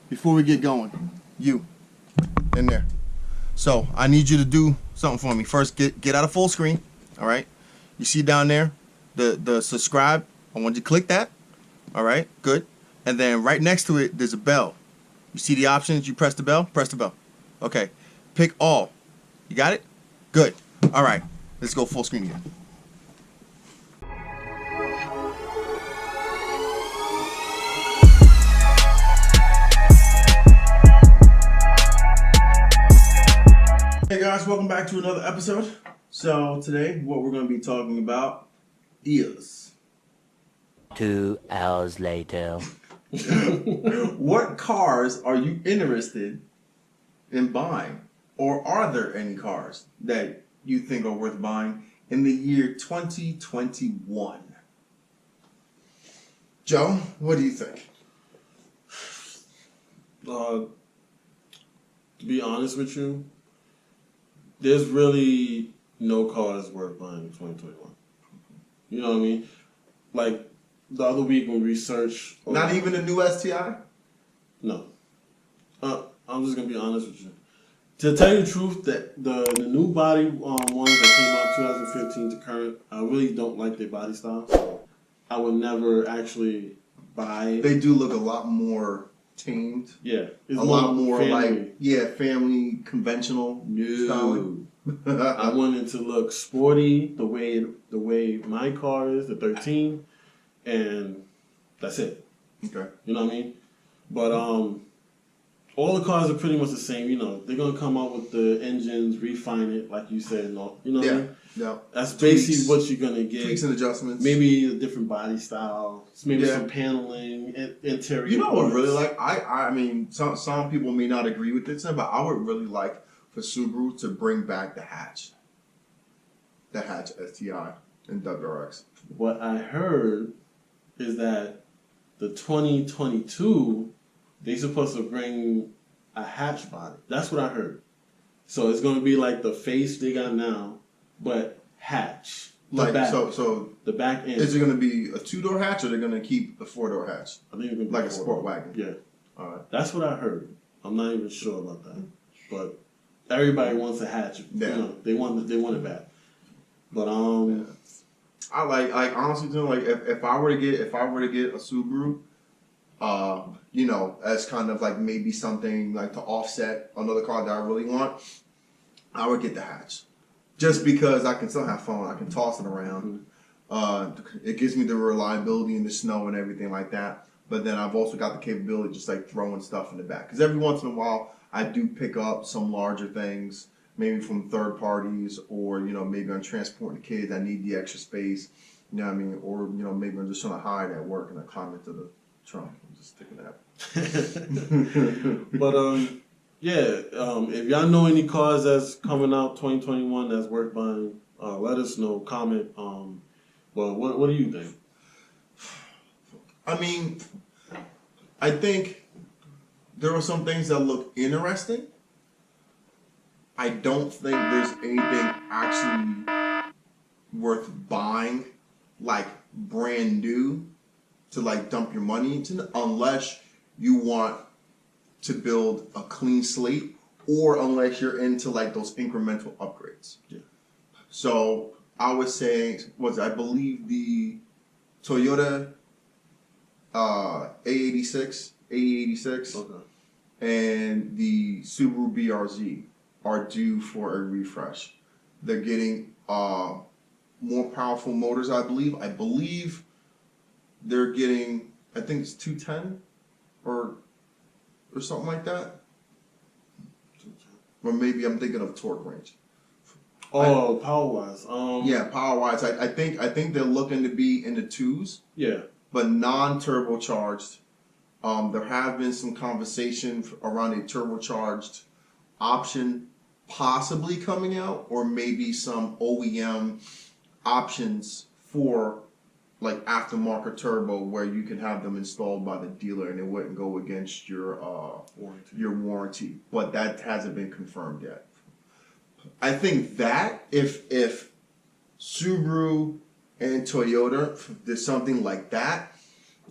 before we get going, you in there. So I need you to do something for me. First, get out of full screen. All right. You see down there the subscribe. I want you to click that. All right. Good. And then right next to it, there's a bell. You see the options? You press the bell. Press the bell. Okay. Pick all. You got it? Good. All right. Let's go full screen again. Hey guys, welcome back to another episode. So today, what we're going to be talking about is 2 hours later. what cars are you interested in buying? Or are there any cars that you think are worth buying in the year 2021? Joe, what do you think? To be honest with you, there's really no cars worth buying in 2021. You know what I mean? Like the other week when we researched... Not even a new STI? No. I'm just going to be honest with you. To tell you the truth, that the new body ones that came out 2015 to current, I really don't like their body style. So I would never actually buy it. They do look a lot more tamed. Yeah. It's a lot more family. family conventional style. I wanted to look sporty the way my car is, the 13, and that's it. Okay. You know what I mean? But all the cars are pretty much the same. You know, they're gonna come out with the engines, refine it, like you said, and all. You know what I mean? Yeah. That's basically what you're gonna get. Tweaks and adjustments. Maybe a different body style. Maybe some paneling, interior. You know what I really like? I mean, some people may not agree with this, but I would really like for Subaru to bring back the hatch. The hatch STI and WRX. What I heard is that the 2022, they're supposed to bring a hatch body. That's what I heard. So it's going to be like the face they got now, but hatch. Like back. So the back end. Is it going to be a 2-door hatch, or they're going to keep the 4-door hatch? I think it's going to be like a sport wagon. Yeah. All right. That's what I heard. I'm not even sure about that, but everybody wants a hatch. Yeah. You know, they want it back. But I like honestly, like if I were to get a Subaru, you know, as kind of like maybe something like to offset another car that I really want, I would get the hatch. Just because I can still have fun, I can toss it around. It gives me the reliability in the snow and everything like that. But then I've also got the capability of just like throwing stuff in the back. Because every once in a while, I do pick up some larger things, maybe from third parties, or, you know, maybe I'm transporting the kids, I need the extra space, you know what I mean? Or, you know, maybe I'm just trying to hide at work and I climb into the trunk and just stick it out. But, if y'all know any cars that's coming out 2021 that's worth buying, let us know, comment. Well, what do you think? I mean, I think there are some things that look interesting. I don't think there's anything actually worth buying, like brand new, to like dump your money into, unless you want to build a clean slate, or unless you're into like those incremental upgrades. Yeah. So I would say, I believe the Toyota A86, Okay. and the Subaru BRZ are due for a refresh. They're getting more powerful motors, I believe. I believe they're getting, I think it's 210 or something like that. Or maybe I'm thinking of torque range. Oh, power wise. Yeah, power wise. I think they're looking to be in the 2s. Yeah. But non-turbocharged. There have been some conversation around a turbocharged option possibly coming out, or maybe some OEM options for like aftermarket turbo where you can have them installed by the dealer and it wouldn't go against your warranty. But that hasn't been confirmed yet. I think that if Subaru and Toyota did something like that,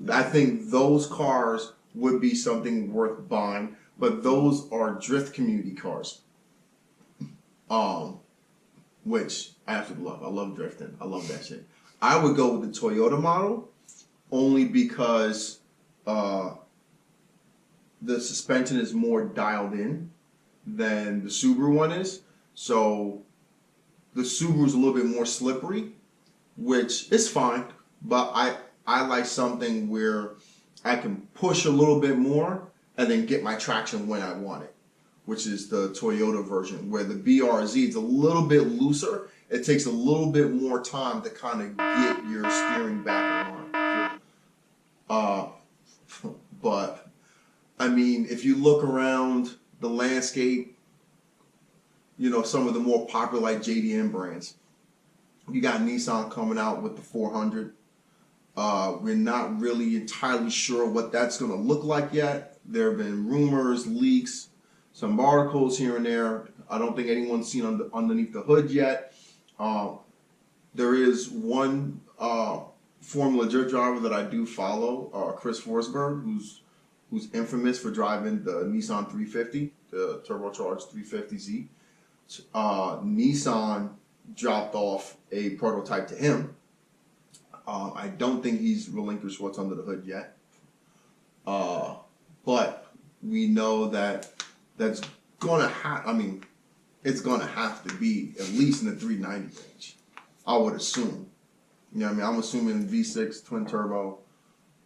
I think those cars would be something worth buying, but those are drift community cars. Which I absolutely love. I love drifting. I love that shit. I would go with the Toyota model only because the suspension is more dialed in than the Subaru one is. So the Subaru is a little bit more slippery, which is fine, but I like something where I can push a little bit more and then get my traction when I want it, which is the Toyota version, where the BRZ is a little bit looser. It takes a little bit more time to kind of get your steering back in line. But I mean, if you look around the landscape, you know, some of the more popular like JDM brands, you got Nissan coming out with the 400. We're not really entirely sure what that's going to look like yet. There have been rumors, leaks, some articles here and there. I don't think anyone's seen underneath the hood yet. There is one Formula Dirt driver that I do follow, Chris Forsberg, who's infamous for driving the Nissan 350, the turbocharged 350Z. Nissan dropped off a prototype to him. I don't think he's relinquished what's under the hood yet. But we know that that's gonna have, I mean, it's gonna have to be at least in the 390 range, I would assume. You know what I mean? I'm assuming V6 twin turbo,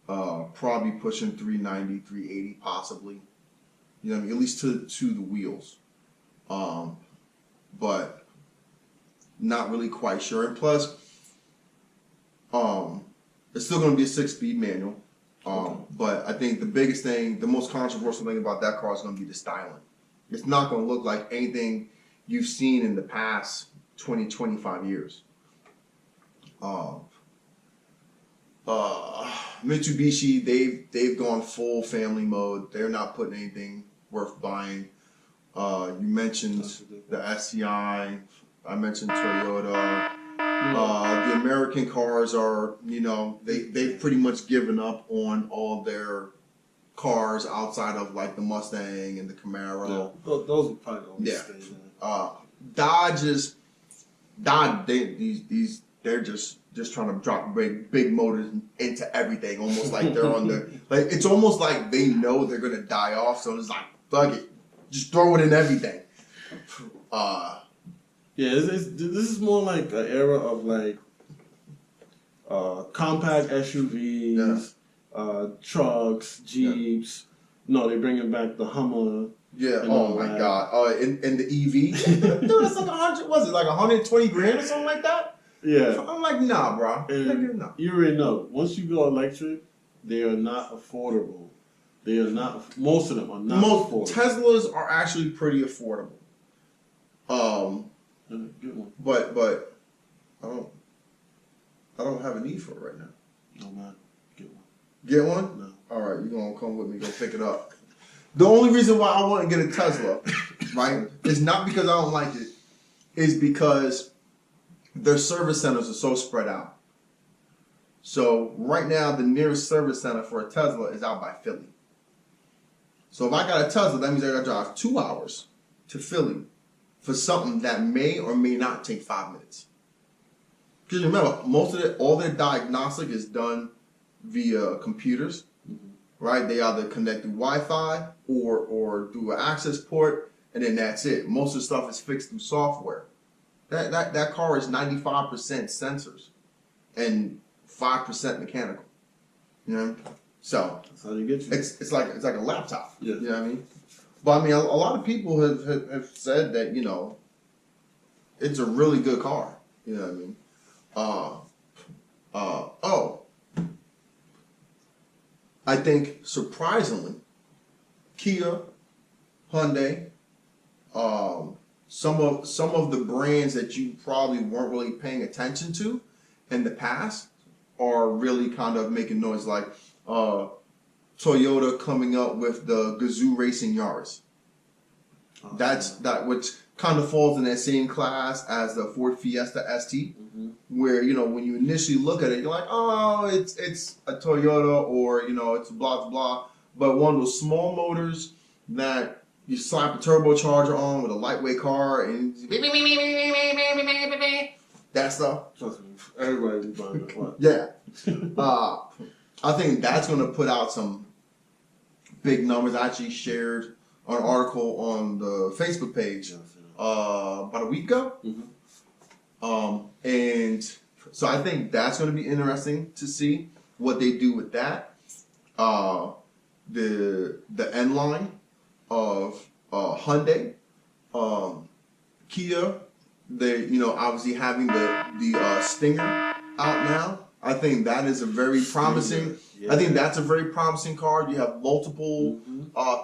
probably pushing 390, 380 possibly. You know what I mean? At least to the wheels. But not really quite sure. And plus, it's still gonna be a 6-speed manual. But I think the biggest thing, the most controversial thing about that car is going to be the styling. It's not going to look like anything you've seen in the past 20, 25 years. Mitsubishi, they've gone full family mode. They're not putting anything worth buying. You mentioned the SCI. I mentioned Toyota. The American cars are, you know, they've pretty much given up on all their cars outside of like the Mustang and the Camaro. Yeah, those are probably the only stay Dodge, they're just trying to drop big motors into everything, almost like they're on the like it's almost like they know they're gonna die off, so it's like fuck it, just throw it in everything. Yeah, this is more like an era of like compact SUVs, trucks, Jeeps. Yeah. No, they're bringing back the Hummer. Yeah. Oh my God. Oh, and the EV. Dude, it's like 100. Was it like 120 grand or something like that? Yeah. I'm like, nah, bro. No. You already know. Once you go electric, they are not affordable. They are not. Most of them are not affordable. Teslas are actually pretty affordable. Get one. But I don't have a need for it right now. No man, get one. Get one? No. All right, you're gonna come with me, go pick it up. The only reason why I want to get a Tesla, right, is not because I don't like it, is because their service centers are so spread out. So right now, the nearest service center for a Tesla is out by Philly. So if I got a Tesla, that means I got to drive 2 hours to Philly for something that may or may not take 5 minutes. Because remember, all their diagnostic is done via computers, right? They either connect through Wi-Fi or through an access port, and then that's it. Most of the stuff is fixed through software. That car is 95% sensors and 5% mechanical. You know, so that's how they get you. It's like a laptop. Yeah. You know what I mean? But I mean, a lot of people have said that, you know, it's a really good car. You know what I mean? I think surprisingly, Kia, Hyundai, some of the brands that you probably weren't really paying attention to in the past are really kind of making noise, like Toyota coming up with the Gazoo Racing Yaris. That which kind of falls in that same class as the Ford Fiesta ST, where, you know, when you initially look at it, you're like, oh, it's a Toyota, or, you know, it's blah blah blah. but one of those small motors that you slap a turbocharger on with a lightweight car and that stuff. Trust me, everybody be buying that. What? Yeah. I think that's going to put out some big numbers. I actually shared an article on the Facebook page about a week ago. And so I think that's going to be interesting to see what they do with that. The N line of Hyundai, Kia, they obviously having the Stinger out now. I think that is a very promising. Yeah. I think that's a very promising car. You have multiple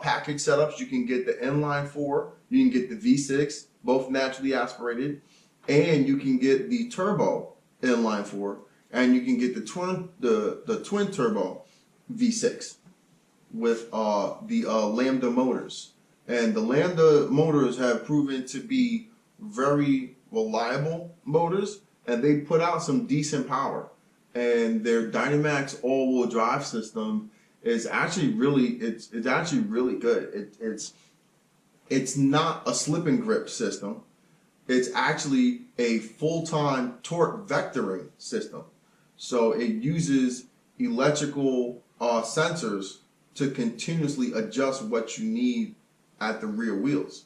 package setups. You can get the inline 4, you can get the V6, both naturally aspirated, and you can get the turbo inline 4, and you can get the twin turbo V6 with the Lambda motors. And the Lambda motors have proven to be very reliable motors, and they put out some decent power. And their Dynamax all-wheel drive system is actually really actually really good. It's not a slip and grip system. It's actually a full-time torque vectoring system. So it uses electrical sensors to continuously adjust what you need at the rear wheels.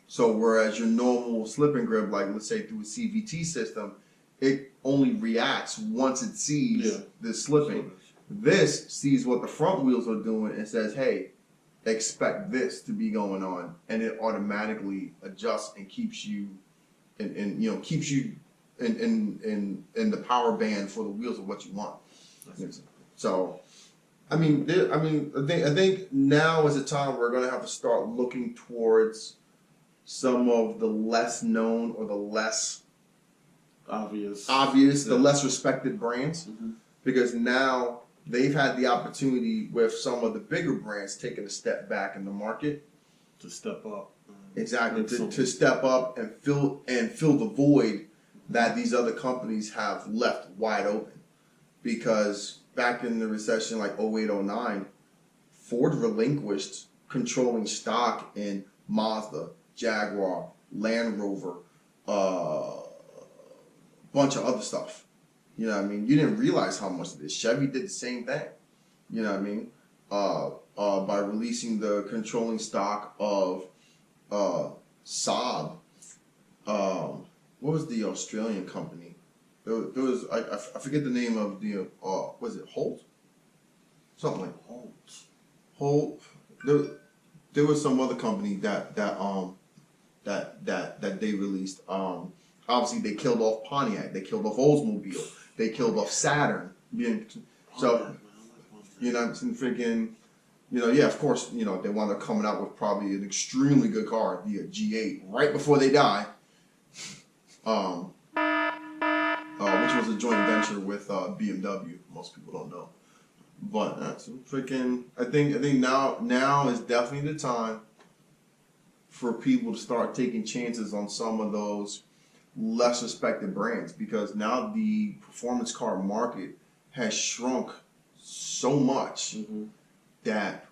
So whereas your normal slip and grip, like let's say through a CVT system, it only reacts once it sees the slipping. This sees what the front wheels are doing and says, hey, expect this to be going on, and it automatically adjusts and keeps you in the power band for the wheels of what you want. So I think now is a time we're going to have to start looking towards some of the less known or the less obvious, the less respected brands, because now they've had the opportunity with some of the bigger brands taking a step back in the market to step up. Exactly, to step up and fill the void that these other companies have left wide open. Because back in the recession like 08, 09, Ford relinquished controlling stock in Mazda, Jaguar, Land Rover, bunch of other stuff. You know what I mean? You didn't realize how much of this. Chevy did the same thing. You know what I mean? By releasing the controlling stock of Saab. What was the Australian company? There was I forget the name of the was it Holt? Something like Holt. There was some other company that they released. Obviously, they killed off Pontiac. They killed off Oldsmobile. They killed off Saturn. So, freaking, of course, they wound up coming out with probably an extremely good car, the G8, right before they die. Which was a joint venture with BMW. Most people don't know. But that's freaking. I think now is definitely the time for people to start taking chances on some of those less respected brands, because now the performance car market has shrunk so much that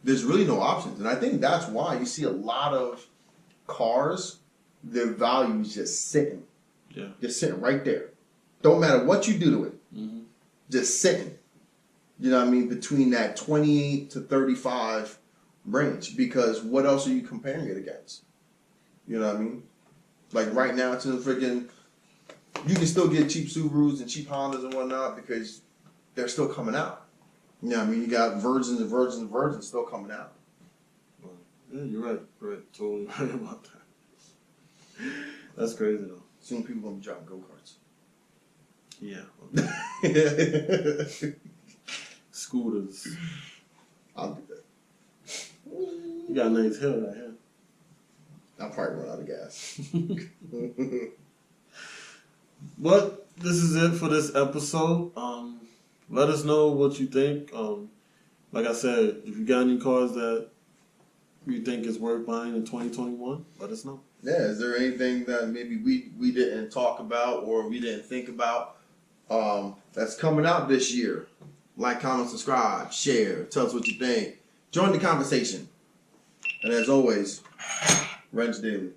there's really no options. And I think that's why you see a lot of cars, their value is just sitting. Yeah. Just sitting right there. Don't matter what you do to it. Just sitting. You know what I mean? Between that 28 to 35 range. Because what else are you comparing it against? You know what I mean? Like right now, it's freaking. You can still get cheap Subarus and cheap Hondas and whatnot because they're still coming out. You know what I mean? You got Virgins and Virgins and Virgins still coming out. Yeah, you're right. Right. Totally right about that. That's crazy though. Soon people gonna be driving go-karts. Yeah. Scooters. I'll do that. You got a nice hill right here. I'll probably run out of gas. But this is it for this episode. Let us know what you think. Like I said, if you got any cars that you think is worth buying in 2021, let us know. Yeah, is there anything that maybe we didn't talk about or we didn't think about that's coming out this year Like, comment, subscribe, share. Tell us what you think. Join the conversation. And as always, Wrench Daily.